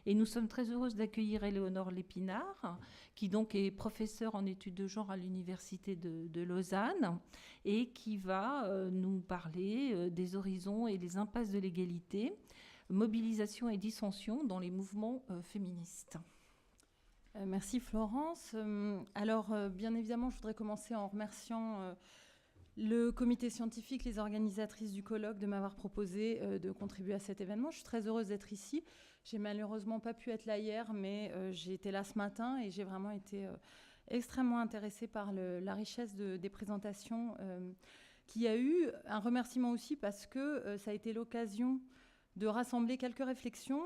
Et nous sommes très heureuses d'accueillir Éléonore Lépinard, qui donc est professeure en études de genre à l'Université de Lausanne et qui va nous parler des horizons et des impasses de l'égalité, mobilisation et dissension dans les mouvements féministes. Merci Florence. Alors, bien évidemment, je voudrais commencer en remerciant le comité scientifique, les organisatrices du colloque de m'avoir proposé de contribuer à cet événement. Je suis très heureuse d'être ici. J'ai malheureusement pas pu être là hier, mais j'ai été là ce matin et j'ai vraiment été extrêmement intéressée par la richesse des présentations qu'il y a eu. Un remerciement aussi parce que ça a été l'occasion de rassembler quelques réflexions.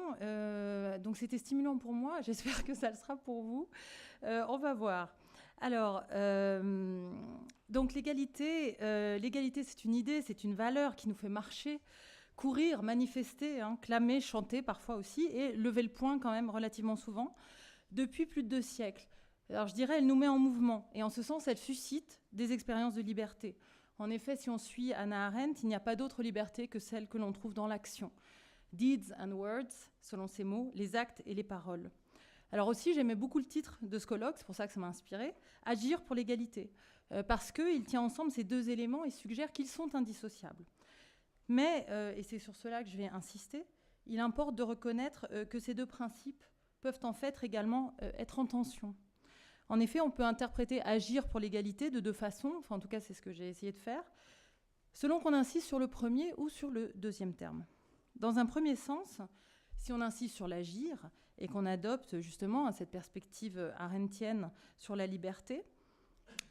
Donc c'était stimulant pour moi, j'espère que ça le sera pour vous. On va voir. Alors, donc l'égalité, c'est une idée, c'est une valeur qui nous fait marcher, courir, manifester, clamer, chanter parfois aussi, et lever le poing quand même relativement souvent, depuis plus de 2 siècles. Alors je dirais, elle nous met en mouvement, et en ce sens, elle suscite des expériences de liberté. En effet, si on suit Hannah Arendt, il n'y a pas d'autre liberté que celle que l'on trouve dans l'action. Deeds and words, selon ces mots, les actes et les paroles. Alors aussi, j'aimais beaucoup le titre de ce colloque, c'est pour ça que ça m'a inspiré, Agir pour l'égalité, parce qu'il tient ensemble ces 2 éléments et suggère qu'ils sont indissociables. Mais, et c'est sur cela que je vais insister, il importe de reconnaître que ces 2 principes peuvent en fait également être en tension. En effet, on peut interpréter agir pour l'égalité de 2 façons, enfin en tout cas c'est ce que j'ai essayé de faire, selon qu'on insiste sur le premier ou sur le deuxième terme. Dans un premier sens, si on insiste sur l'agir et qu'on adopte justement cette perspective arendtienne sur la liberté,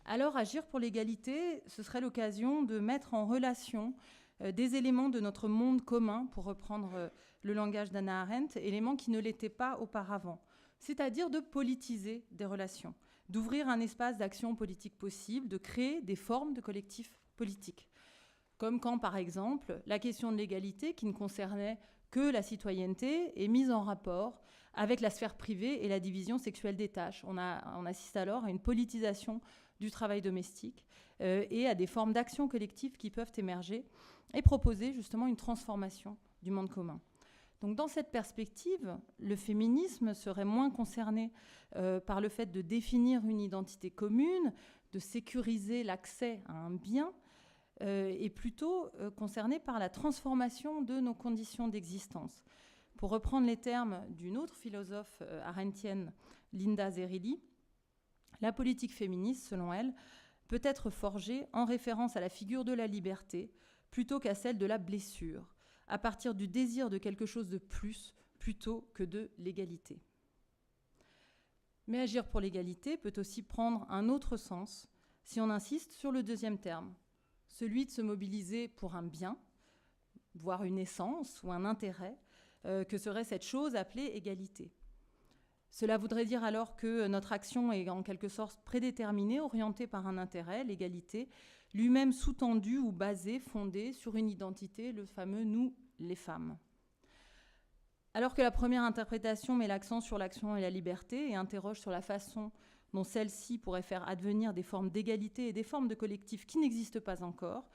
alors agir pour l'égalité, ce serait l'occasion de mettre en relation des éléments de notre monde commun, pour reprendre le langage d'Hannah Arendt, éléments qui ne l'étaient pas auparavant, c'est-à-dire de politiser des relations, d'ouvrir un espace d'action politique possible, de créer des formes de collectifs politiques. Comme quand, par exemple, la question de l'égalité, qui ne concernait que la citoyenneté, est mise en rapport avec la sphère privée et la division sexuelle des tâches. On assiste alors à une politisation du travail domestique et à des formes d'action collective qui peuvent émerger et proposer justement une transformation du monde commun. Donc dans cette perspective, le féminisme serait moins concerné par le fait de définir une identité commune, de sécuriser l'accès à un bien, est plutôt concerné par la transformation de nos conditions d'existence. Pour reprendre les termes d'une autre philosophe arendtienne, Linda Zerilli, la politique féministe, selon elle, peut être forgée en référence à la figure de la liberté plutôt qu'à celle de la blessure, à partir du désir de quelque chose de plus plutôt que de l'égalité. Mais agir pour l'égalité peut aussi prendre un autre sens si on insiste sur le deuxième terme, celui de se mobiliser pour un bien, voire une essence ou un intérêt, que serait cette chose appelée égalité. Cela voudrait dire alors que notre action est en quelque sorte prédéterminée, orientée par un intérêt, l'égalité, lui-même sous-tendu ou basé, fondé sur une identité, le fameux « nous, les femmes ». Alors que la première interprétation met l'accent sur l'action et la liberté et interroge sur la façon dont celle-ci pourrait faire advenir des formes d'égalité et des formes de collectifs qui n'existent pas encore,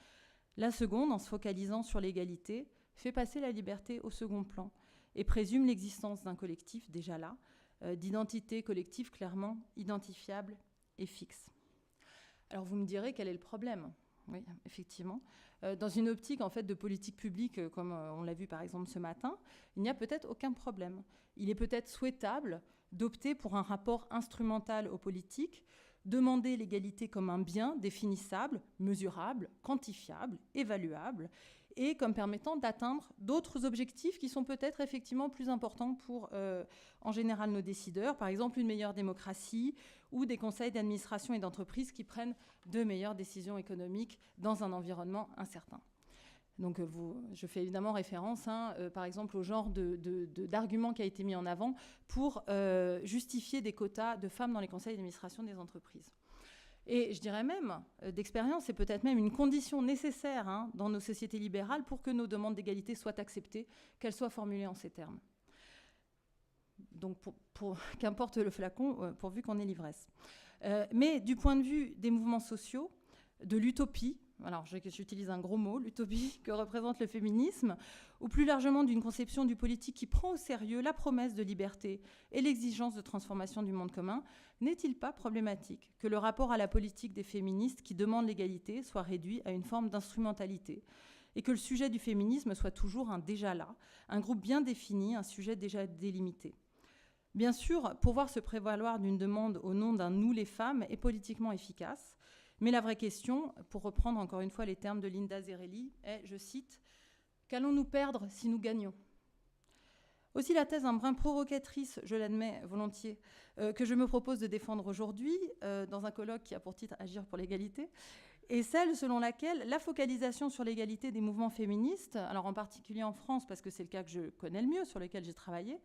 la seconde, en se focalisant sur l'égalité, fait passer la liberté au second plan et présume l'existence d'un collectif déjà là, d'identité collective clairement identifiable et fixe. Alors vous me direz quel est le problème ? Oui, effectivement. Dans une optique en fait de politique publique, comme on l'a vu par exemple ce matin, il n'y a peut-être aucun problème. Il est peut-être souhaitable d'opter pour un rapport instrumental aux politiques, demander l'égalité comme un bien définissable, mesurable, quantifiable, évaluable, et comme permettant d'atteindre d'autres objectifs qui sont peut-être effectivement plus importants pour, en général, nos décideurs, par exemple une meilleure démocratie ou des conseils d'administration et d'entreprise qui prennent de meilleures décisions économiques dans un environnement incertain. Donc je fais évidemment référence, par exemple, au genre d'argument qui a été mis en avant pour justifier des quotas de femmes dans les conseils d'administration des entreprises. Et je dirais même, d'expérience, c'est peut-être même une condition nécessaire dans nos sociétés libérales pour que nos demandes d'égalité soient acceptées, qu'elles soient formulées en ces termes. Donc qu'importe le flacon, pourvu qu'on ait l'ivresse. Mais du point de vue des mouvements sociaux, de l'utopie, alors j'utilise un gros mot, l'utopie que représente le féminisme, ou plus largement d'une conception du politique qui prend au sérieux la promesse de liberté et l'exigence de transformation du monde commun, n'est-il pas problématique que le rapport à la politique des féministes qui demandent l'égalité soit réduit à une forme d'instrumentalité et que le sujet du féminisme soit toujours un déjà là, un groupe bien défini, un sujet déjà délimité? Bien sûr, pouvoir se prévaloir d'une demande au nom d'un « nous les femmes » est politiquement efficace, mais la vraie question, pour reprendre encore une fois les termes de Linda Zerelli, est, je cite, « Qu'allons-nous perdre si nous gagnons ?» Aussi la thèse un brin provocatrice, je l'admets volontiers, que je me propose de défendre aujourd'hui, dans un colloque qui a pour titre « Agir pour l'égalité », est celle selon laquelle la focalisation sur l'égalité des mouvements féministes, alors en particulier en France, parce que c'est le cas que je connais le mieux, sur lequel j'ai travaillé,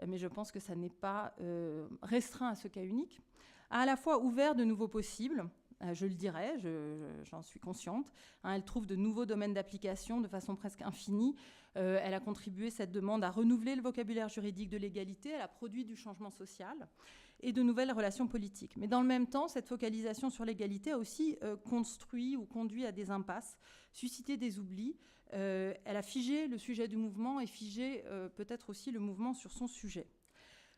mais je pense que ça n'est pas restreint à ce cas unique, a à la fois ouvert de nouveaux possibles, je le dirais, j'en suis consciente. Elle trouve de nouveaux domaines d'application de façon presque infinie. Elle a contribué, cette demande, à renouveler le vocabulaire juridique de l'égalité. Elle a produit du changement social et de nouvelles relations politiques. Mais dans le même temps, cette focalisation sur l'égalité a aussi construit ou conduit à des impasses, suscité des oublis. Elle a figé le sujet du mouvement et figé peut-être aussi le mouvement sur son sujet.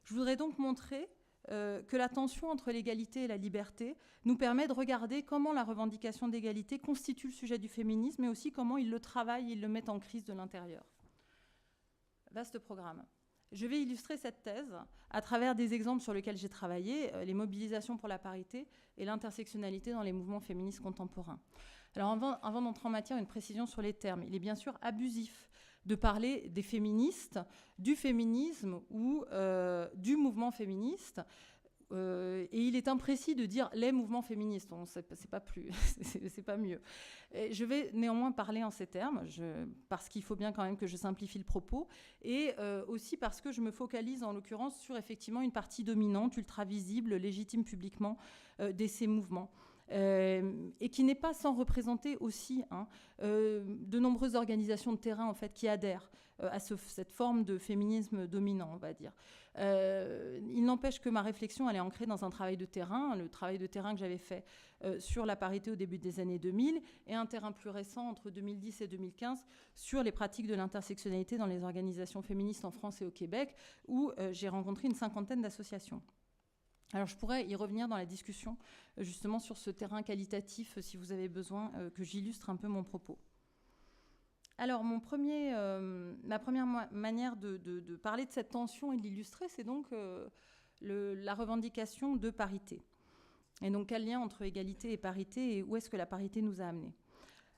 Je voudrais donc montrer que la tension entre l'égalité et la liberté nous permet de regarder comment la revendication d'égalité constitue le sujet du féminisme, mais aussi comment il le travaille, il le met en crise de l'intérieur. Vaste programme. Je vais illustrer cette thèse à travers des exemples sur lesquels j'ai travaillé, les mobilisations pour la parité et l'intersectionnalité dans les mouvements féministes contemporains. Alors avant d'entrer en matière, une précision sur les termes. Il est bien sûr abusif de parler des féministes, du féminisme ou du mouvement féministe. Et il est imprécis de dire les mouvements féministes. C'est pas plus, c'est pas mieux. Et je vais néanmoins parler en ces termes, parce qu'il faut bien quand même que je simplifie le propos, et aussi parce que je me focalise en l'occurrence sur effectivement une partie dominante, ultra visible, légitime publiquement de ces mouvements. Et qui n'est pas sans représenter aussi de nombreuses organisations de terrain en fait, qui adhèrent à cette forme de féminisme dominant, on va dire. Il n'empêche que ma réflexion, elle est ancrée dans un travail de terrain, le travail de terrain que j'avais fait sur la parité au début des années 2000, et un terrain plus récent, entre 2010 et 2015, sur les pratiques de l'intersectionnalité dans les organisations féministes en France et au Québec, où j'ai rencontré une 50aine d'associations. Alors je pourrais y revenir dans la discussion justement sur ce terrain qualitatif si vous avez besoin que j'illustre un peu mon propos. Alors ma première manière de parler de cette tension et de l'illustrer, c'est donc la revendication de parité. Et donc quel lien entre égalité et parité et où est-ce que la parité nous a amenés ?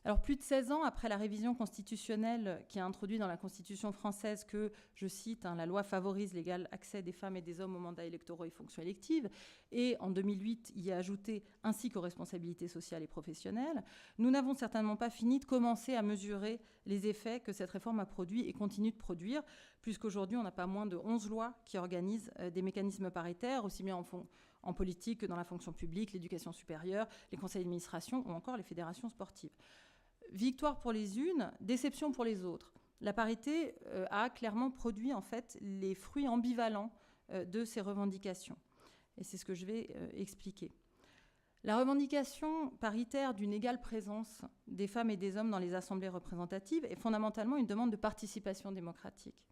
Alors, plus de 16 ans après la révision constitutionnelle qui a introduit dans la Constitution française que, je cite, la loi favorise l'égal accès des femmes et des hommes aux mandats électoraux et fonctions électives, et en 2008 y a ajouté ainsi qu'aux responsabilités sociales et professionnelles, nous n'avons certainement pas fini de commencer à mesurer les effets que cette réforme a produits et continue de produire, puisqu'aujourd'hui on n'a pas moins de 11 lois qui organisent des mécanismes paritaires, aussi bien en politique que dans la fonction publique, l'éducation supérieure, les conseils d'administration ou encore les fédérations sportives. Victoire pour les unes, déception pour les autres. La parité a clairement produit en fait les fruits ambivalents de ces revendications. Et c'est ce que je vais expliquer. La revendication paritaire d'une égale présence des femmes et des hommes dans les assemblées représentatives est fondamentalement une demande de participation démocratique.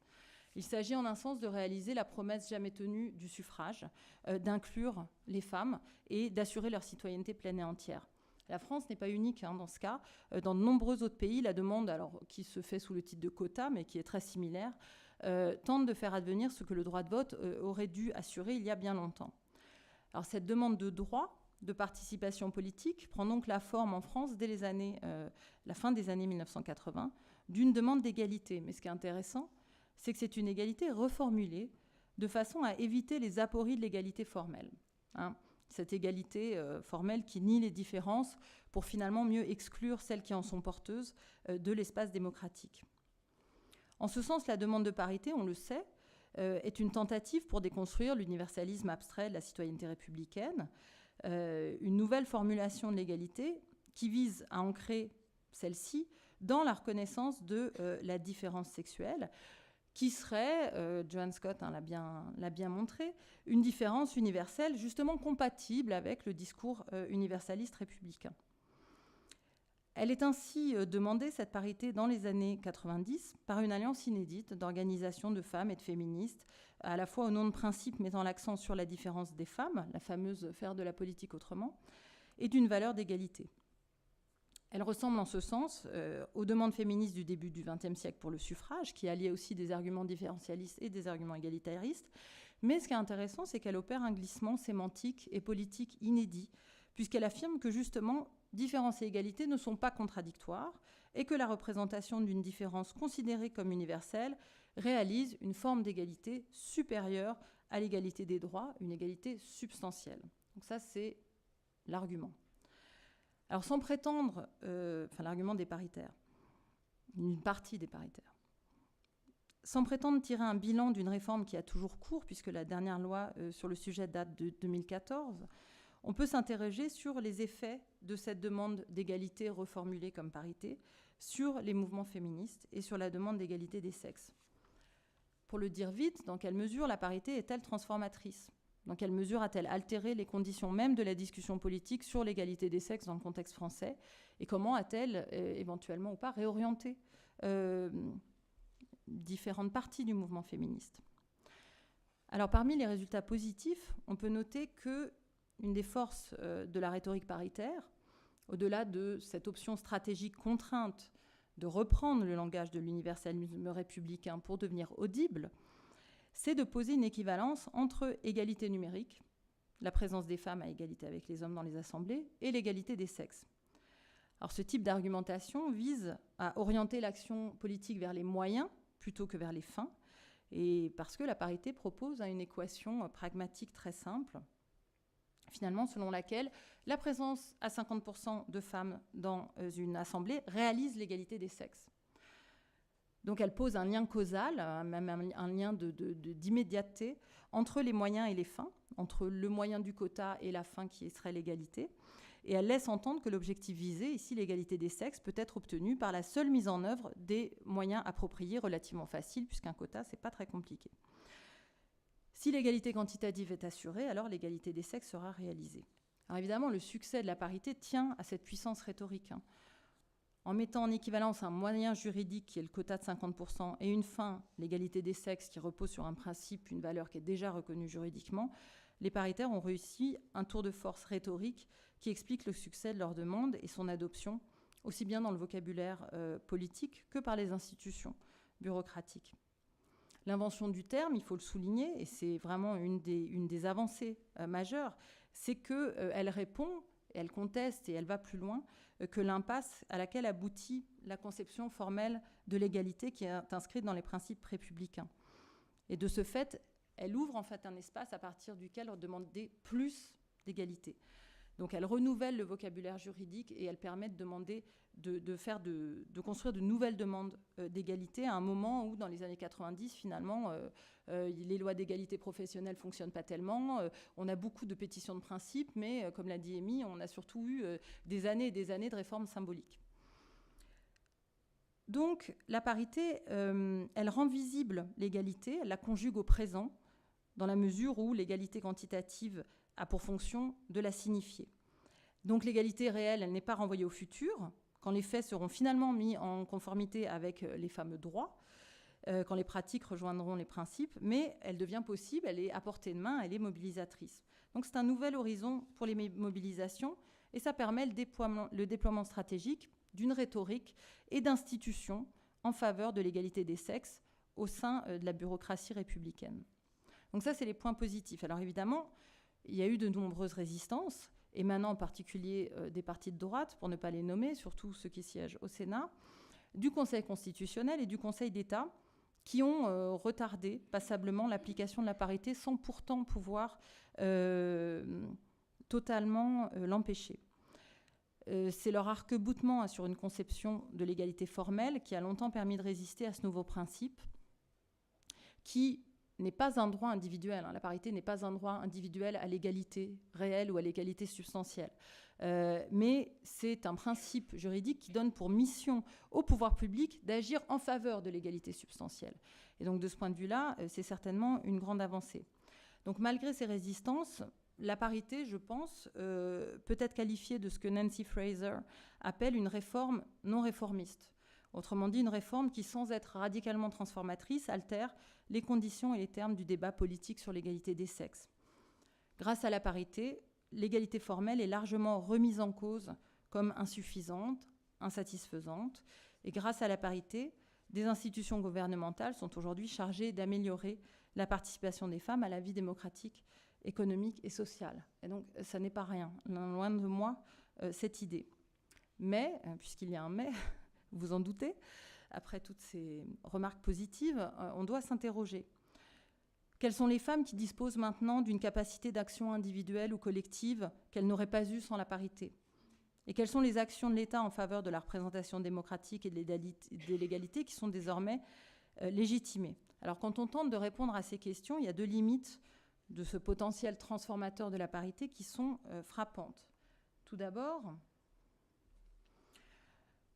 Il s'agit en un sens de réaliser la promesse jamais tenue du suffrage, d'inclure les femmes et d'assurer leur citoyenneté pleine et entière. La France n'est pas unique dans ce cas. Dans de nombreux autres pays, la demande, alors, qui se fait sous le titre de quota, mais qui est très similaire, tente de faire advenir ce que le droit de vote aurait dû assurer il y a bien longtemps. Alors, cette demande de droit de participation politique prend donc la forme en France dès la fin des années 1980 d'une demande d'égalité. Mais ce qui est intéressant, c'est que c'est une égalité reformulée de façon à éviter les apories de l'égalité formelle. Cette égalité formelle qui nie les différences pour finalement mieux exclure celles qui en sont porteuses de l'espace démocratique. En ce sens, la demande de parité, on le sait, est une tentative pour déconstruire l'universalisme abstrait de la citoyenneté républicaine, une nouvelle formulation de l'égalité qui vise à ancrer celle-ci dans la reconnaissance de la différence sexuelle, qui serait, Joan Scott l'a bien montré, une différence universelle justement compatible avec le discours universaliste républicain. Elle est ainsi demandée, cette parité, dans les années 90, par une alliance inédite d'organisations de femmes et de féministes, à la fois au nom de principes mettant l'accent sur la différence des femmes, la fameuse « faire de la politique autrement », et d'une valeur d'égalité. Elle ressemble en ce sens aux demandes féministes du début du XXe siècle pour le suffrage, qui alliaient aussi des arguments différentialistes et des arguments égalitaristes. Mais ce qui est intéressant, c'est qu'elle opère un glissement sémantique et politique inédit, puisqu'elle affirme que justement, différence et égalité ne sont pas contradictoires et que la représentation d'une différence considérée comme universelle réalise une forme d'égalité supérieure à l'égalité des droits, une égalité substantielle. Donc ça, c'est l'argument. Alors sans prétendre, l'argument des paritaires, une partie des paritaires, sans prétendre tirer un bilan d'une réforme qui a toujours cours, puisque la dernière loi sur le sujet date de 2014, on peut s'interroger sur les effets de cette demande d'égalité reformulée comme parité sur les mouvements féministes et sur la demande d'égalité des sexes. Pour le dire vite, dans quelle mesure la parité est-elle transformatrice ? Dans quelle mesure a-t-elle altéré les conditions même de la discussion politique sur l'égalité des sexes dans le contexte français ? Et comment a-t-elle, éventuellement ou pas, réorienté différentes parties du mouvement féministe ? Alors, parmi les résultats positifs, on peut noter qu'une des forces de la rhétorique paritaire, au-delà de cette option stratégique contrainte de reprendre le langage de l'universalisme républicain pour devenir audible, c'est de poser une équivalence entre égalité numérique, la présence des femmes à égalité avec les hommes dans les assemblées, et l'égalité des sexes. Alors ce type d'argumentation vise à orienter l'action politique vers les moyens plutôt que vers les fins, et parce que la parité propose une équation pragmatique très simple, finalement selon laquelle la présence à 50% de femmes dans une assemblée réalise l'égalité des sexes. Donc elle pose un lien causal, même un lien d'immédiateté entre les moyens et les fins, entre le moyen du quota et la fin qui serait l'égalité. Et elle laisse entendre que l'objectif visé, ici l'égalité des sexes, peut être obtenu par la seule mise en œuvre des moyens appropriés, relativement faciles, puisqu'un quota, c'est pas très compliqué. Si l'égalité quantitative est assurée, alors l'égalité des sexes sera réalisée. Alors évidemment, le succès de la parité tient à cette puissance rhétorique. En mettant en équivalence un moyen juridique qui est le quota de 50% et une fin, l'égalité des sexes, qui repose sur un principe, une valeur qui est déjà reconnue juridiquement, les paritaires ont réussi un tour de force rhétorique qui explique le succès de leur demande et son adoption, aussi bien dans le vocabulaire politique que par les institutions bureaucratiques. L'invention du terme, il faut le souligner, et c'est vraiment une des avancées majeures, c'est qu'elle répond, elle conteste et elle va plus loin que l'impasse à laquelle aboutit la conception formelle de l'égalité qui est inscrite dans les principes républicains. Et de ce fait, elle ouvre en fait un espace à partir duquel on demandait plus d'égalité. Donc elle renouvelle le vocabulaire juridique et elle permet de demander, de construire de nouvelles demandes d'égalité à un moment où, dans les années 90, finalement, les lois d'égalité professionnelle ne fonctionnent pas tellement. On a beaucoup de pétitions de principe, mais comme l'a dit Amy, on a surtout eu des années et des années de réformes symboliques. Donc la parité, elle rend visible l'égalité, elle la conjugue au présent, dans la mesure où l'égalité quantitative a pour fonction de la signifier. Donc l'égalité réelle, elle n'est pas renvoyée au futur, quand les faits seront finalement mis en conformité avec les fameux droits, quand les pratiques rejoindront les principes, mais elle devient possible, elle est à portée de main, elle est mobilisatrice. Donc c'est un nouvel horizon pour les mobilisations et ça permet le déploiement stratégique d'une rhétorique et d'institutions en faveur de l'égalité des sexes au sein de la bureaucratie républicaine. Donc ça, c'est les points positifs. Alors évidemment, il y a eu de nombreuses résistances, émanant en particulier des partis de droite, pour ne pas les nommer, surtout ceux qui siègent au Sénat, du Conseil constitutionnel et du Conseil d'État, qui ont retardé passablement l'application de la parité sans pourtant pouvoir totalement l'empêcher. C'est leur arc-boutement sur une conception de l'égalité formelle qui a longtemps permis de résister à ce nouveau principe, qui n'est pas un droit individuel. La parité n'est pas un droit individuel à l'égalité réelle ou à l'égalité substantielle. Mais c'est un principe juridique qui donne pour mission au pouvoir public d'agir en faveur de l'égalité substantielle. Et donc de ce point de vue-là, c'est certainement une grande avancée. Donc malgré ces résistances, la parité, je pense, peut être qualifiée de ce que Nancy Fraser appelle une réforme non réformiste. Autrement dit, une réforme qui, sans être radicalement transformatrice, altère les conditions et les termes du débat politique sur l'égalité des sexes. Grâce à la parité, l'égalité formelle est largement remise en cause comme insuffisante, insatisfaisante. Et grâce à la parité, des institutions gouvernementales sont aujourd'hui chargées d'améliorer la participation des femmes à la vie démocratique, économique et sociale. Et donc, ça n'est pas rien, loin de moi, cette idée. Mais, puisqu'il y a un mais, vous vous en doutez, après toutes ces remarques positives, on doit s'interroger. Quelles sont les femmes qui disposent maintenant d'une capacité d'action individuelle ou collective qu'elles n'auraient pas eue sans la parité ? Et quelles sont les actions de l'État en faveur de la représentation démocratique et de l'égalité qui sont désormais légitimées ? Alors, quand on tente de répondre à ces questions, il y a deux limites de ce potentiel transformateur de la parité qui sont frappantes. Tout d'abord,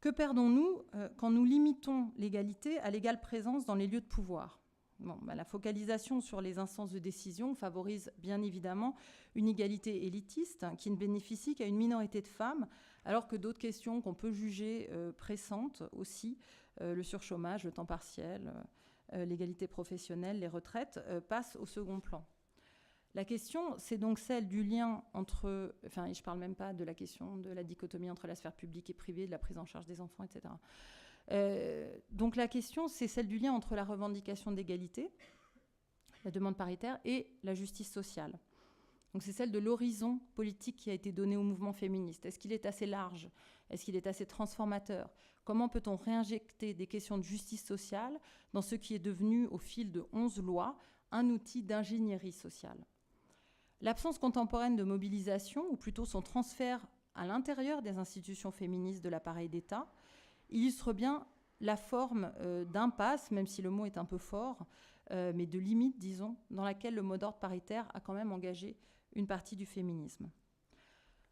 que perdons-nous quand nous limitons l'égalité à l'égale présence dans les lieux de pouvoir ? La focalisation sur les instances de décision favorise bien évidemment une égalité élitiste qui ne bénéficie qu'à une minorité de femmes, alors que d'autres questions qu'on peut juger pressantes aussi, le surchômage, le temps partiel, l'égalité professionnelle, les retraites, passent au second plan. La question, c'est donc celle du lien entre... Enfin, je ne parle même pas de la question de la dichotomie entre la sphère publique et privée, de la prise en charge des enfants, etc. Donc la question, c'est celle du lien entre la revendication d'égalité, la demande paritaire, et la justice sociale. Donc c'est celle de l'horizon politique qui a été donné au mouvement féministe. Est-ce qu'il est assez large ? Est-ce qu'il est assez transformateur ? Comment peut-on réinjecter des questions de justice sociale dans ce qui est devenu, au fil de 11 lois, un outil d'ingénierie sociale ? L'absence contemporaine de mobilisation, ou plutôt son transfert à l'intérieur des institutions féministes de l'appareil d'État, illustre bien la forme d'impasse, même si le mot est un peu fort, mais de limite, disons, dans laquelle le mot d'ordre paritaire a quand même engagé une partie du féminisme.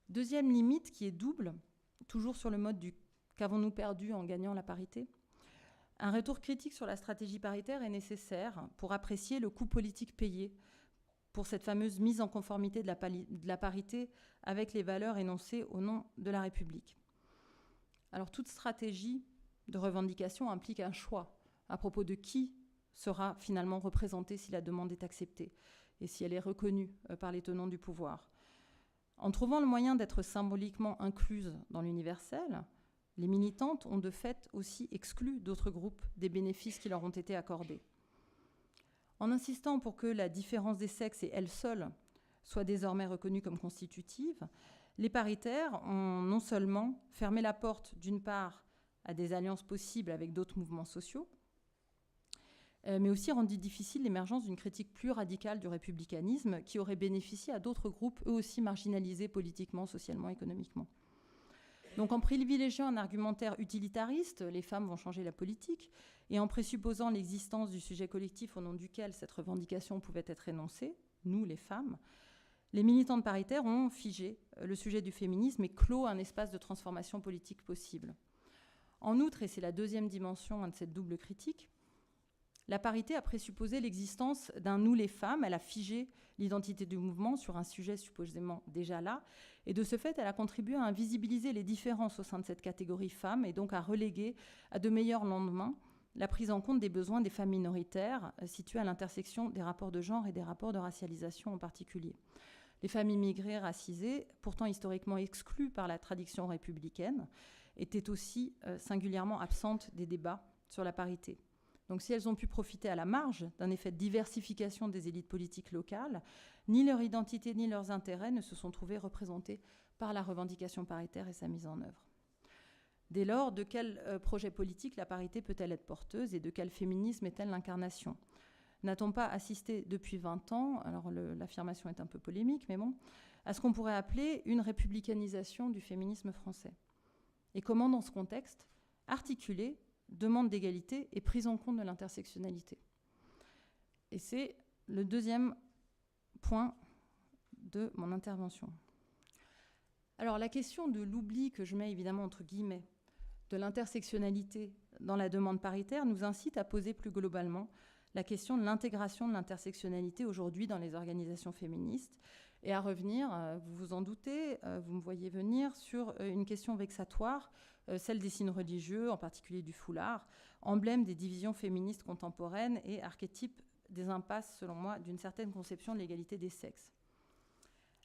Deuxième limite, qui est double, toujours sur le mode du « qu'avons-nous perdu en gagnant la parité ?» Un retour critique sur la stratégie paritaire est nécessaire pour apprécier le coût politique payé pour cette fameuse mise en conformité de la parité avec les valeurs énoncées au nom de la République. Alors, toute stratégie de revendication implique un choix à propos de qui sera finalement représenté si la demande est acceptée et si elle est reconnue par les tenants du pouvoir. En trouvant le moyen d'être symboliquement incluses dans l'universel, les militantes ont de fait aussi exclu d'autres groupes des bénéfices qui leur ont été accordés. En insistant pour que la différence des sexes et elle seule soit désormais reconnue comme constitutive, les paritaires ont non seulement fermé la porte, d'une part, à des alliances possibles avec d'autres mouvements sociaux, mais aussi rendu difficile l'émergence d'une critique plus radicale du républicanisme qui aurait bénéficié à d'autres groupes, eux aussi marginalisés politiquement, socialement, économiquement. Donc en privilégiant un argumentaire utilitariste, les femmes vont changer la politique, et en présupposant l'existence du sujet collectif au nom duquel cette revendication pouvait être énoncée, nous les femmes, les militantes paritaires ont figé le sujet du féminisme et clos un espace de transformation politique possible. En outre, et c'est la deuxième dimension de cette double critique, la parité a présupposé l'existence d'un « nous les femmes », elle a figé l'identité du mouvement sur un sujet supposément déjà là, et de ce fait, elle a contribué à invisibiliser les différences au sein de cette catégorie femmes et donc à reléguer à de meilleurs lendemains la prise en compte des besoins des femmes minoritaires situées à l'intersection des rapports de genre et des rapports de racialisation en particulier. Les femmes immigrées racisées, pourtant historiquement exclues par la tradition républicaine, étaient aussi singulièrement absentes des débats sur la parité. Donc si elles ont pu profiter à la marge d'un effet de diversification des élites politiques locales, ni leur identité ni leurs intérêts ne se sont trouvés représentés par la revendication paritaire et sa mise en œuvre. Dès lors, de quel projet politique la parité peut-elle être porteuse et de quel féminisme est-elle l'incarnation ? N'a-t-on pas assisté depuis 20 ans, alors l'affirmation est un peu polémique, mais bon, à ce qu'on pourrait appeler une républicanisation du féminisme français ? Et comment, dans ce contexte, articuler demande d'égalité et prise en compte de l'intersectionnalité ? Et c'est le deuxième point de mon intervention. Alors la question de l'oubli, que je mets évidemment entre guillemets, de l'intersectionnalité dans la demande paritaire nous incite à poser plus globalement la question de l'intégration de l'intersectionnalité aujourd'hui dans les organisations féministes et à revenir, vous vous en doutez, vous me voyez venir, sur une question vexatoire, celle des signes religieux, en particulier du foulard, emblème des divisions féministes contemporaines et archétype des impasses, selon moi, d'une certaine conception de l'égalité des sexes.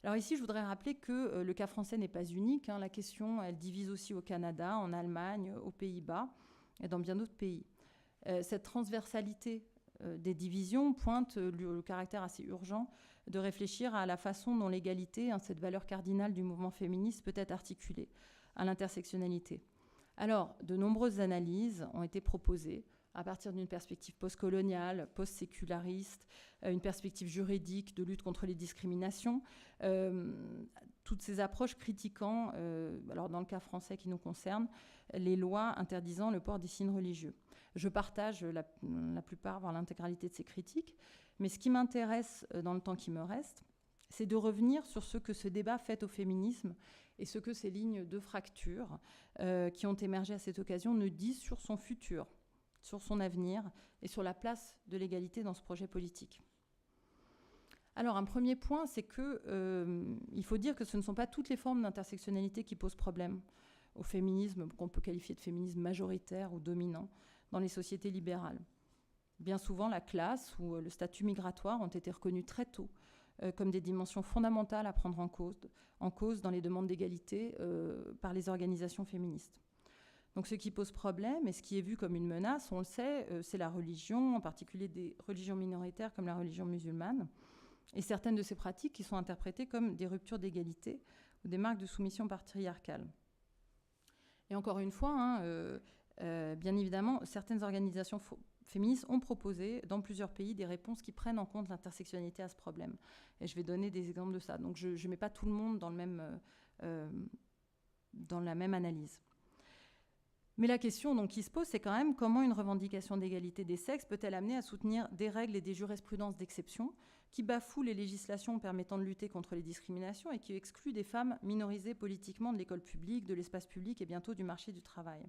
Alors ici, je voudrais rappeler que le cas français n'est pas unique. La question, elle divise aussi au Canada, en Allemagne, aux Pays-Bas et dans bien d'autres pays. Cette transversalité des divisions pointe le caractère assez urgent de réfléchir à la façon dont l'égalité, cette valeur cardinale du mouvement féministe, peut être articulée à l'intersectionnalité. Alors, de nombreuses analyses ont été proposées à partir d'une perspective postcoloniale, post-séculariste, une perspective juridique de lutte contre les discriminations, toutes ces approches critiquant, alors dans le cas français qui nous concerne, les lois interdisant le port des signes religieux. Je partage la plupart, voire l'intégralité de ces critiques, mais ce qui m'intéresse dans le temps qui me reste, c'est de revenir sur ce que ce débat fait au féminisme et ce que ces lignes de fracture qui ont émergé à cette occasion nous disent sur son futur, sur son avenir et sur la place de l'égalité dans ce projet politique. Alors, un premier point, c'est qu'il faut dire que ce ne sont pas toutes les formes d'intersectionnalité qui posent problème au féminisme, qu'on peut qualifier de féminisme majoritaire ou dominant dans les sociétés libérales. Bien souvent, la classe ou le statut migratoire ont été reconnus très tôt comme des dimensions fondamentales à prendre en cause dans les demandes d'égalité par les organisations féministes. Donc ce qui pose problème et ce qui est vu comme une menace, on le sait, c'est la religion, en particulier des religions minoritaires comme la religion musulmane, et certaines de ces pratiques qui sont interprétées comme des ruptures d'égalité ou des marques de soumission patriarcale. Et encore une fois, bien évidemment, certaines organisations féministes ont proposé dans plusieurs pays des réponses qui prennent en compte l'intersectionnalité à ce problème. Et je vais donner des exemples de ça. Donc je ne mets pas tout le monde dans la même analyse. Mais la question donc, qui se pose, c'est quand même comment une revendication d'égalité des sexes peut-elle amener à soutenir des règles et des jurisprudences d'exception qui bafouent les législations permettant de lutter contre les discriminations et qui excluent des femmes minorisées politiquement de l'école publique, de l'espace public et bientôt du marché du travail.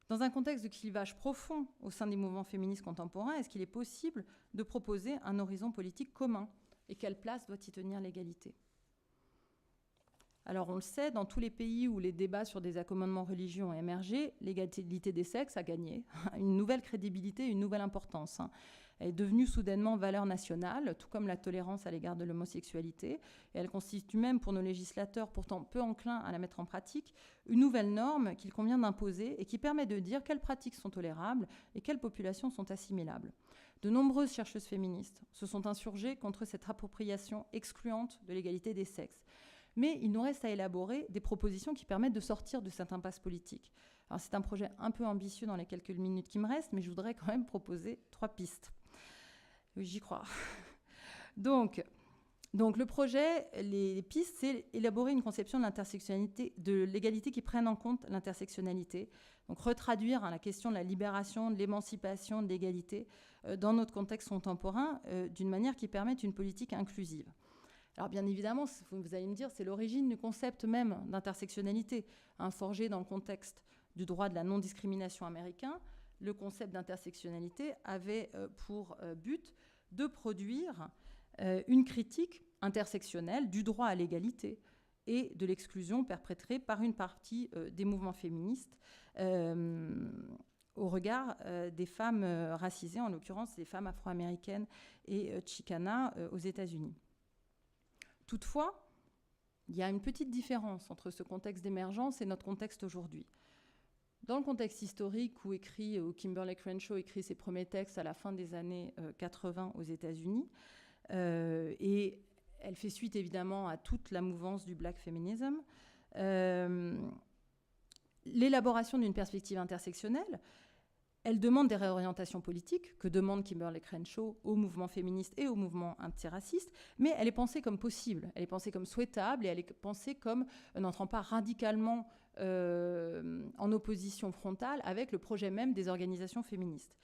Dans un contexte de clivage profond au sein des mouvements féministes contemporains, est-ce qu'il est possible de proposer un horizon politique commun? Et quelle place doit y tenir l'égalité? Alors on le sait, dans tous les pays où les débats sur des accommodements religieux ont émergé, l'égalité des sexes a gagné une nouvelle crédibilité, une nouvelle importance. Elle est devenue soudainement valeur nationale, tout comme la tolérance à l'égard de l'homosexualité. Et elle constitue même pour nos législateurs, pourtant peu enclins à la mettre en pratique, une nouvelle norme qu'il convient d'imposer et qui permet de dire quelles pratiques sont tolérables et quelles populations sont assimilables. De nombreuses chercheuses féministes se sont insurgées contre cette appropriation excluante de l'égalité des sexes. Mais il nous reste à élaborer des propositions qui permettent de sortir de cette impasse politique. Alors c'est un projet un peu ambitieux dans les quelques minutes qui me restent, mais je voudrais quand même proposer 3 pistes. J'y crois. Donc le projet, les pistes, c'est élaborer une conception de l'intersectionnalité, de l'égalité qui prenne en compte l'intersectionnalité. Donc retraduire la question de la libération, de l'émancipation, de l'égalité dans notre contexte contemporain d'une manière qui permette une politique inclusive. Alors bien évidemment, vous allez me dire, c'est l'origine du concept même d'intersectionnalité, forgé dans le contexte du droit de la non-discrimination américain. Le concept d'intersectionnalité avait pour but de produire une critique intersectionnelle du droit à l'égalité et de l'exclusion perpétrée par une partie des mouvements féministes au regard des femmes racisées, en l'occurrence les femmes afro-américaines et chicanas aux États-Unis. Toutefois, il y a une petite différence entre ce contexte d'émergence et notre contexte aujourd'hui. Dans le contexte historique où Kimberlé Crenshaw écrit ses premiers textes à la fin des années 80 aux États-Unis, et elle fait suite évidemment à toute la mouvance du Black Feminism, l'élaboration d'une perspective intersectionnelle, elle demande des réorientations politiques que demande Kimberlé Crenshaw au mouvement féministe et au mouvement antiraciste, mais elle est pensée comme possible, elle est pensée comme souhaitable et elle est pensée comme n'entrant pas radicalement en opposition frontale avec le projet même des organisations féministes.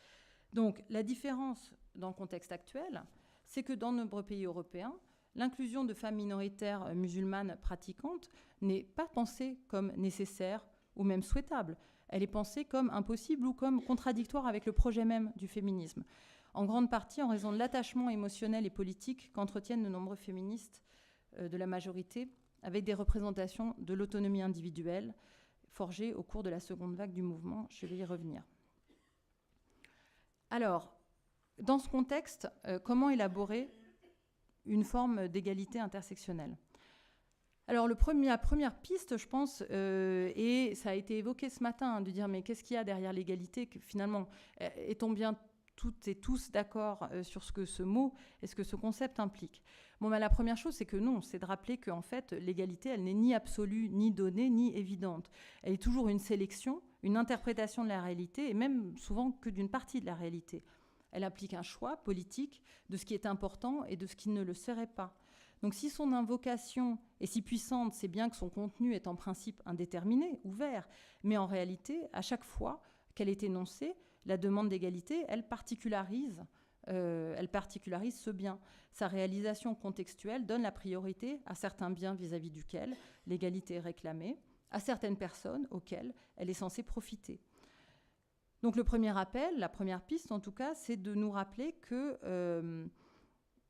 Donc la différence dans le contexte actuel, c'est que dans de nombreux pays européens, l'inclusion de femmes minoritaires musulmanes pratiquantes n'est pas pensée comme nécessaire ou même souhaitable. Elle est pensée comme impossible ou comme contradictoire avec le projet même du féminisme, en grande partie en raison de l'attachement émotionnel et politique qu'entretiennent de nombreux féministes de la majorité, avec des représentations de l'autonomie individuelle forgées au cours de la seconde vague du mouvement. Je vais y revenir. Alors, dans ce contexte, comment élaborer une forme d'égalité intersectionnelle ? Alors, la première piste, je pense, et ça a été évoqué ce matin, de dire mais qu'est-ce qu'il y a derrière l'égalité, que finalement, est-on bien toutes et tous d'accord sur ce que ce mot et ce que ce concept implique ? Bon, la première chose, c'est que non, c'est de rappeler qu'en fait, l'égalité, elle n'est ni absolue, ni donnée, ni évidente. Elle est toujours une sélection, une interprétation de la réalité, et même souvent que d'une partie de la réalité. Elle implique un choix politique de ce qui est important et de ce qui ne le serait pas. Donc si son invocation est si puissante, c'est bien que son contenu est en principe indéterminé, ouvert, mais en réalité, à chaque fois qu'elle est énoncée, la demande d'égalité, elle particularise ce bien. Sa réalisation contextuelle donne la priorité à certains biens vis-à-vis duquel l'égalité est réclamée, à certaines personnes auxquelles elle est censée profiter. Donc le premier appel, la première piste en tout cas, c'est de nous rappeler que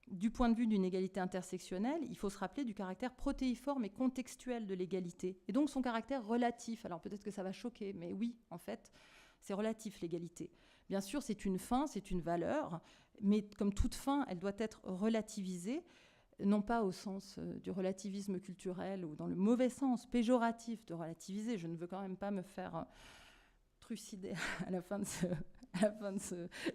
du point de vue d'une égalité intersectionnelle, il faut se rappeler du caractère protéiforme et contextuel de l'égalité, et donc son caractère relatif. Alors peut-être que ça va choquer, mais oui, en fait, c'est relatif l'égalité. Bien sûr, c'est une fin, c'est une valeur, mais comme toute fin, elle doit être relativisée, non pas au sens du relativisme culturel ou dans le mauvais sens péjoratif de relativiser. Je ne veux quand même pas me faire trucider à la fin de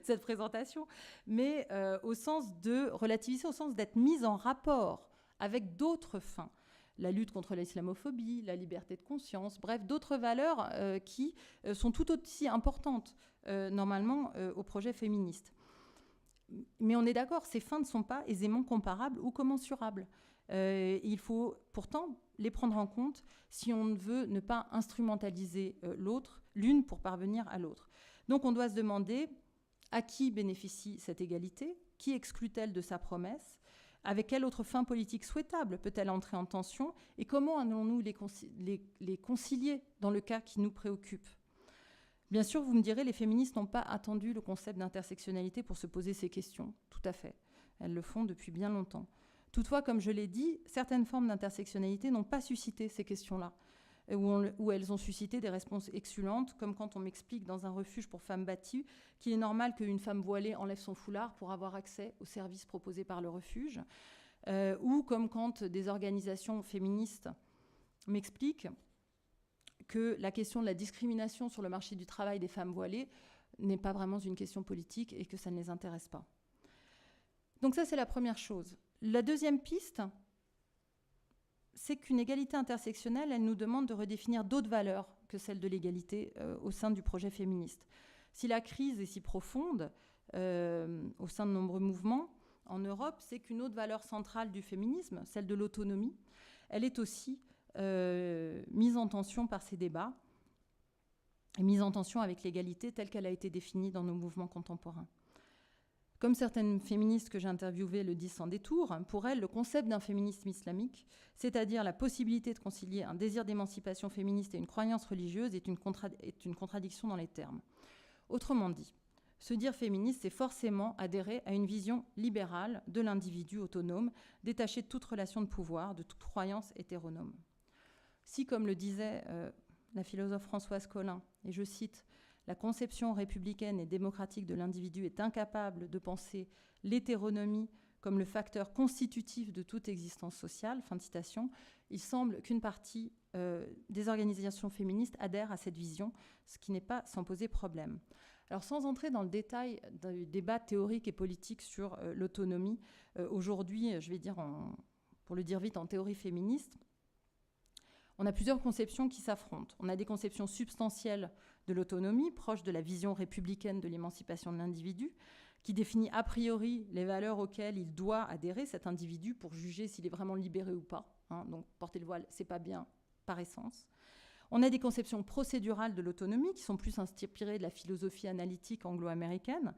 cette présentation, mais au sens de relativiser, au sens d'être mise en rapport avec d'autres fins. La lutte contre l'islamophobie, la liberté de conscience, bref, d'autres valeurs qui sont tout aussi importantes, normalement, au projet féministe. Mais on est d'accord, ces fins ne sont pas aisément comparables ou commensurables. Il faut pourtant les prendre en compte si on veut ne pas instrumentaliser l'une pour parvenir à l'autre. Donc on doit se demander à qui bénéficie cette égalité, qui exclut-elle de sa promesse, avec quelle autre fin politique souhaitable peut-elle entrer en tension, et comment allons-nous les concilier dans le cas qui nous préoccupe ? Bien sûr, vous me direz, les féministes n'ont pas attendu le concept d'intersectionnalité pour se poser ces questions. Tout à fait. Elles le font depuis bien longtemps. Toutefois, comme je l'ai dit, certaines formes d'intersectionnalité n'ont pas suscité ces questions-là, où elles ont suscité des réponses exsulentes, comme quand on m'explique dans un refuge pour femmes battues qu'il est normal qu'une femme voilée enlève son foulard pour avoir accès aux services proposés par le refuge, ou comme quand des organisations féministes m'expliquent que la question de la discrimination sur le marché du travail des femmes voilées n'est pas vraiment une question politique et que ça ne les intéresse pas. Donc ça, c'est la première chose. La deuxième piste, c'est qu'une égalité intersectionnelle, elle nous demande de redéfinir d'autres valeurs que celles de l'égalité au sein du projet féministe. Si la crise est si profonde au sein de nombreux mouvements en Europe, c'est qu'une autre valeur centrale du féminisme, celle de l'autonomie, elle est aussi mise en tension par ces débats et mise en tension avec l'égalité telle qu'elle a été définie dans nos mouvements contemporains. Comme certaines féministes que j'ai interviewées le disent sans détour, pour elles, le concept d'un féminisme islamique, c'est-à-dire la possibilité de concilier un désir d'émancipation féministe et une croyance religieuse, est une contradiction dans les termes. Autrement dit, se dire féministe, c'est forcément adhérer à une vision libérale de l'individu autonome, détaché de toute relation de pouvoir, de toute croyance hétéronome. Si, comme le disait la philosophe Françoise Collin, et je cite, « La conception républicaine et démocratique de l'individu est incapable de penser l'hétéronomie comme le facteur constitutif de toute existence sociale », fin de citation, il semble qu'une partie des organisations féministes adhèrent à cette vision, ce qui n'est pas sans poser problème. Alors, sans entrer dans le détail du débat théorique et politique sur l'autonomie, aujourd'hui, je vais dire, pour le dire vite, en théorie féministe, on a plusieurs conceptions qui s'affrontent. On a des conceptions substantielles de l'autonomie, proches de la vision républicaine de l'émancipation de l'individu, qui définit a priori les valeurs auxquelles il doit adhérer, cet individu, pour juger s'il est vraiment libéré ou pas. Donc, porter le voile, c'est pas bien par essence. On a des conceptions procédurales de l'autonomie qui sont plus inspirées de la philosophie analytique anglo-américaine,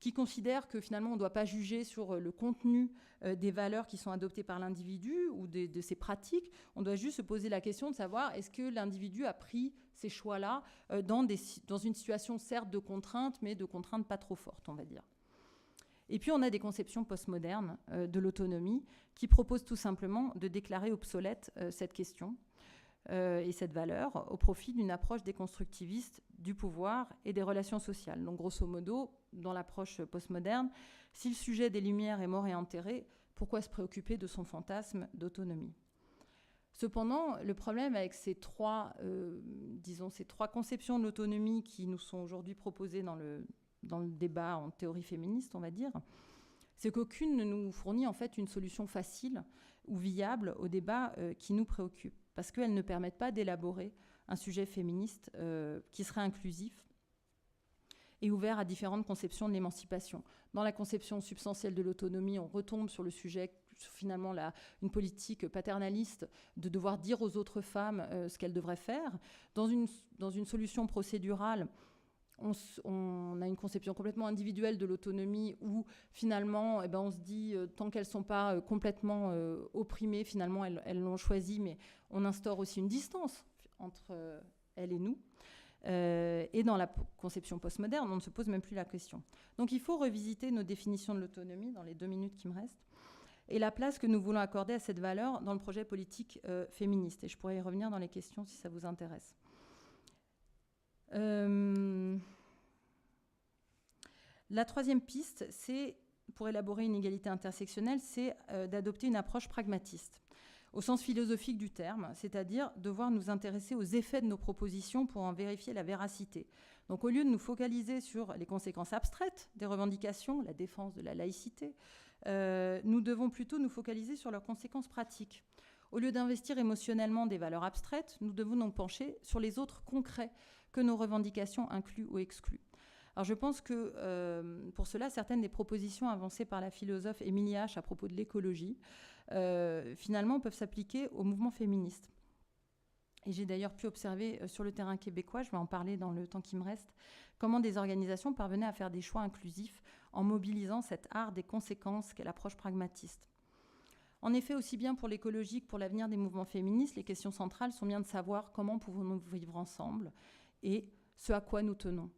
qui considèrent que finalement on ne doit pas juger sur le contenu des valeurs qui sont adoptées par l'individu ou de ses pratiques. On doit juste se poser la question de savoir est-ce que l'individu a pris ces choix-là dans une situation certes de contrainte, mais de contrainte pas trop forte, on va dire. Et puis on a des conceptions postmodernes de l'autonomie qui proposent tout simplement de déclarer obsolète cette question et cette valeur au profit d'une approche déconstructiviste du pouvoir et des relations sociales. Donc grosso modo, dans l'approche postmoderne, si le sujet des Lumières est mort et enterré, pourquoi se préoccuper de son fantasme d'autonomie ? Cependant, le problème avec ces trois conceptions de l'autonomie qui nous sont aujourd'hui proposées dans le débat en théorie féministe, on va dire, c'est qu'aucune ne nous fournit en fait une solution facile ou viable au débat qui nous préoccupe, parce qu'elles ne permettent pas d'élaborer un sujet féministe qui serait inclusif et ouvert à différentes conceptions de l'émancipation. Dans la conception substantielle de l'autonomie, on retombe sur le sujet, finalement, une politique paternaliste de devoir dire aux autres femmes ce qu'elles devraient faire. Dans une solution procédurale, on a une conception complètement individuelle de l'autonomie où, finalement, on se dit, tant qu'elles ne sont pas complètement opprimées, finalement, elles l'ont choisi, mais on instaure aussi une distance entre elles et nous. Et dans la conception postmoderne, on ne se pose même plus la question. Donc il faut revisiter nos définitions de l'autonomie dans les 2 minutes qui me restent et la place que nous voulons accorder à cette valeur dans le projet politique féministe. Et je pourrais y revenir dans les questions si ça vous intéresse. La troisième piste, c'est, pour élaborer une égalité intersectionnelle, c'est d'adopter une approche pragmatiste, au sens philosophique du terme, c'est-à-dire devoir nous intéresser aux effets de nos propositions pour en vérifier la véracité. Donc au lieu de nous focaliser sur les conséquences abstraites des revendications, la défense de la laïcité, nous devons plutôt nous focaliser sur leurs conséquences pratiques. Au lieu d'investir émotionnellement des valeurs abstraites, nous devons nous pencher sur les autres concrets que nos revendications incluent ou excluent. Alors je pense que pour cela, certaines des propositions avancées par la philosophe Émilie H à propos de l'écologie, finalement, peuvent s'appliquer au mouvement féministe. Et j'ai d'ailleurs pu observer sur le terrain québécois, je vais en parler dans le temps qui me reste, comment des organisations parvenaient à faire des choix inclusifs en mobilisant cet art des conséquences qu'est l'approche pragmatiste. En effet, aussi bien pour l'écologie que pour l'avenir des mouvements féministes, les questions centrales sont bien de savoir comment pouvons-nous vivre ensemble et ce à quoi nous tenons,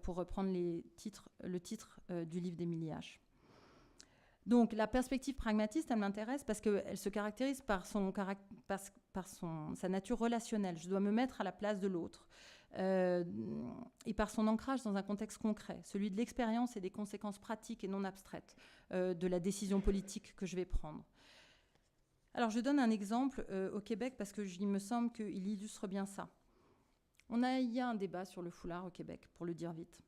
pour reprendre le titre du livre d'Émilie H. Donc la perspective pragmatiste, elle m'intéresse parce qu'elle se caractérise par sa nature relationnelle. Je dois me mettre à la place de l'autre. Et par son ancrage dans un contexte concret, celui de l'expérience et des conséquences pratiques et non abstraites de la décision politique que je vais prendre. Alors je donne un exemple au Québec parce qu'il me semble qu'il illustre bien ça. Il y a un débat sur le foulard au Québec, pour le dire vite.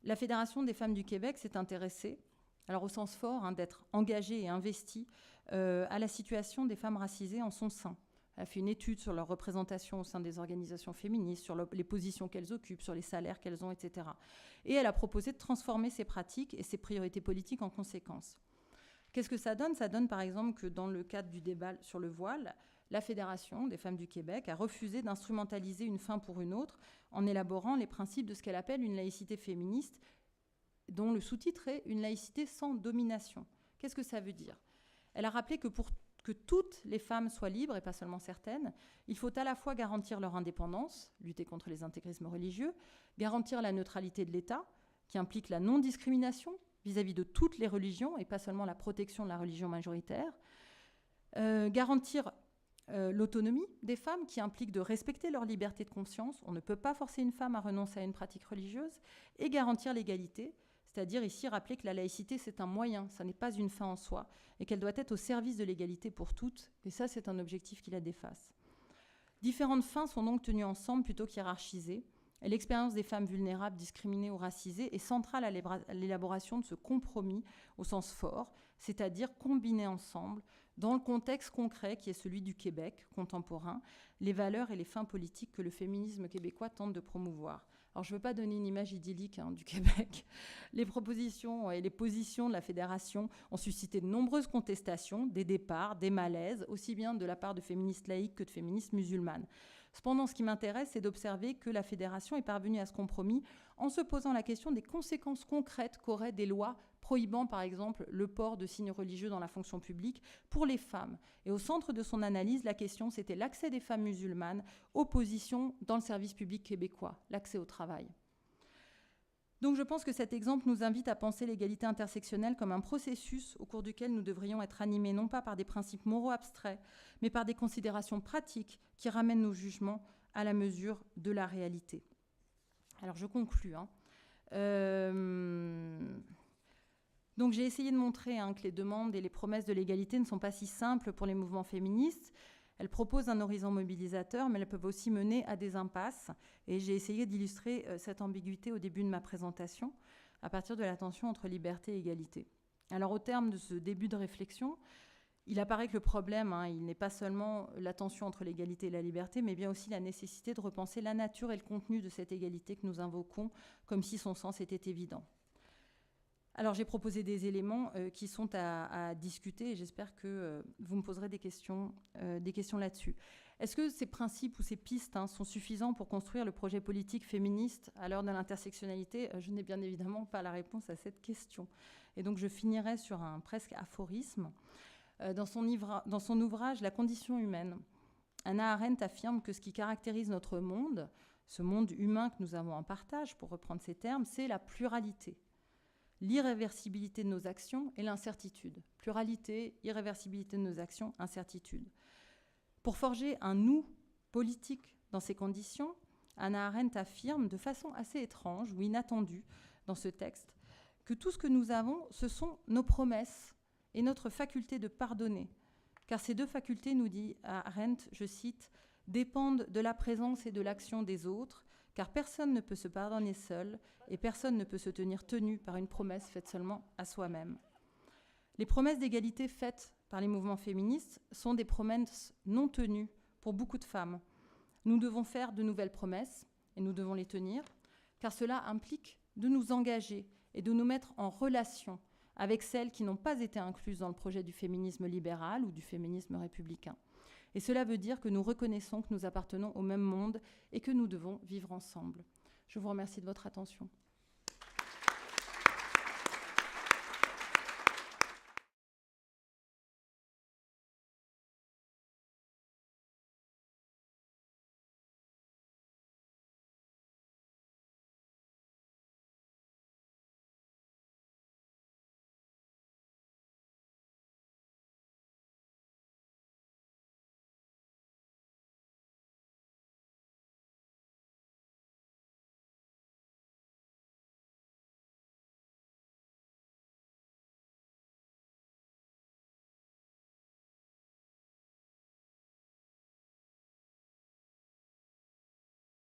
La Fédération des femmes du Québec s'est intéressée, alors au sens fort, d'être engagée et investie à la situation des femmes racisées en son sein. Elle a fait une étude sur leur représentation au sein des organisations féministes, sur les positions qu'elles occupent, sur les salaires qu'elles ont, etc. Et elle a proposé de transformer ses pratiques et ses priorités politiques en conséquence. Qu'est-ce que ça donne ? Ça donne par exemple que dans le cadre du débat sur le voile, la Fédération des femmes du Québec a refusé d'instrumentaliser une fin pour une autre en élaborant les principes de ce qu'elle appelle une laïcité féministe, dont le sous-titre est « une laïcité sans domination ». Qu'est-ce que ça veut dire ? Elle a rappelé que pour que toutes les femmes soient libres, et pas seulement certaines, il faut à la fois garantir leur indépendance, lutter contre les intégrismes religieux, garantir la neutralité de l'État, qui implique la non-discrimination vis-à-vis de toutes les religions, et pas seulement la protection de la religion majoritaire, garantir l'autonomie des femmes, qui implique de respecter leur liberté de conscience, on ne peut pas forcer une femme à renoncer à une pratique religieuse, et garantir l'égalité, c'est-à-dire ici rappeler que la laïcité, c'est un moyen, ça n'est pas une fin en soi, et qu'elle doit être au service de l'égalité pour toutes, et ça, c'est un objectif qui la dépasse. Différentes fins sont donc tenues ensemble plutôt qu'hiérarchisées, et l'expérience des femmes vulnérables, discriminées ou racisées est centrale à l'élaboration de ce compromis au sens fort, c'est-à-dire combiner ensemble, dans le contexte concret qui est celui du Québec contemporain, les valeurs et les fins politiques que le féminisme québécois tente de promouvoir. Alors, je ne veux pas donner une image idyllique du Québec. Les propositions et les positions de la Fédération ont suscité de nombreuses contestations, des départs, des malaises, aussi bien de la part de féministes laïques que de féministes musulmanes. Cependant, ce qui m'intéresse, c'est d'observer que la Fédération est parvenue à ce compromis en se posant la question des conséquences concrètes qu'auraient des lois prohibant, par exemple, le port de signes religieux dans la fonction publique pour les femmes. Et au centre de son analyse, la question, c'était l'accès des femmes musulmanes aux positions dans le service public québécois, l'accès au travail. Donc je pense que cet exemple nous invite à penser l'égalité intersectionnelle comme un processus au cours duquel nous devrions être animés non pas par des principes moraux abstraits, mais par des considérations pratiques qui ramènent nos jugements à la mesure de la réalité. Alors je conclus. Donc j'ai essayé de montrer que les demandes et les promesses de l'égalité ne sont pas si simples pour les mouvements féministes. Elles proposent un horizon mobilisateur, mais elles peuvent aussi mener à des impasses. Et j'ai essayé d'illustrer cette ambiguïté au début de ma présentation, à partir de la tension entre liberté et égalité. Alors au terme de ce début de réflexion, il apparaît que le problème, il n'est pas seulement la tension entre l'égalité et la liberté, mais bien aussi la nécessité de repenser la nature et le contenu de cette égalité que nous invoquons, comme si son sens était évident. Alors j'ai proposé des éléments qui sont à discuter et j'espère que vous me poserez des questions là-dessus. Est-ce que ces principes ou ces pistes sont suffisants pour construire le projet politique féministe à l'heure de l'intersectionnalité? Je n'ai bien évidemment pas la réponse à cette question. Et donc je finirai sur un presque aphorisme. Dans son ouvrage « La condition humaine », Hannah Arendt affirme que ce qui caractérise notre monde, ce monde humain que nous avons en partage, pour reprendre ces termes, c'est la pluralité. L'irréversibilité de nos actions et l'incertitude. Pluralité, irréversibilité de nos actions, incertitude. Pour forger un nous politique dans ces conditions, Hannah Arendt affirme de façon assez étrange ou inattendue dans ce texte que tout ce que nous avons, ce sont nos promesses et notre faculté de pardonner. Car ces deux facultés, nous dit Arendt, je cite, « dépendent de la présence et de l'action des autres, car personne ne peut se pardonner seul et personne ne peut se tenir tenu par une promesse faite seulement à soi-même. » Les promesses d'égalité faites par les mouvements féministes sont des promesses non tenues pour beaucoup de femmes. Nous devons faire de nouvelles promesses et nous devons les tenir, car cela implique de nous engager et de nous mettre en relation avec celles qui n'ont pas été incluses dans le projet du féminisme libéral ou du féminisme républicain. Et cela veut dire que nous reconnaissons que nous appartenons au même monde et que nous devons vivre ensemble. Je vous remercie de votre attention.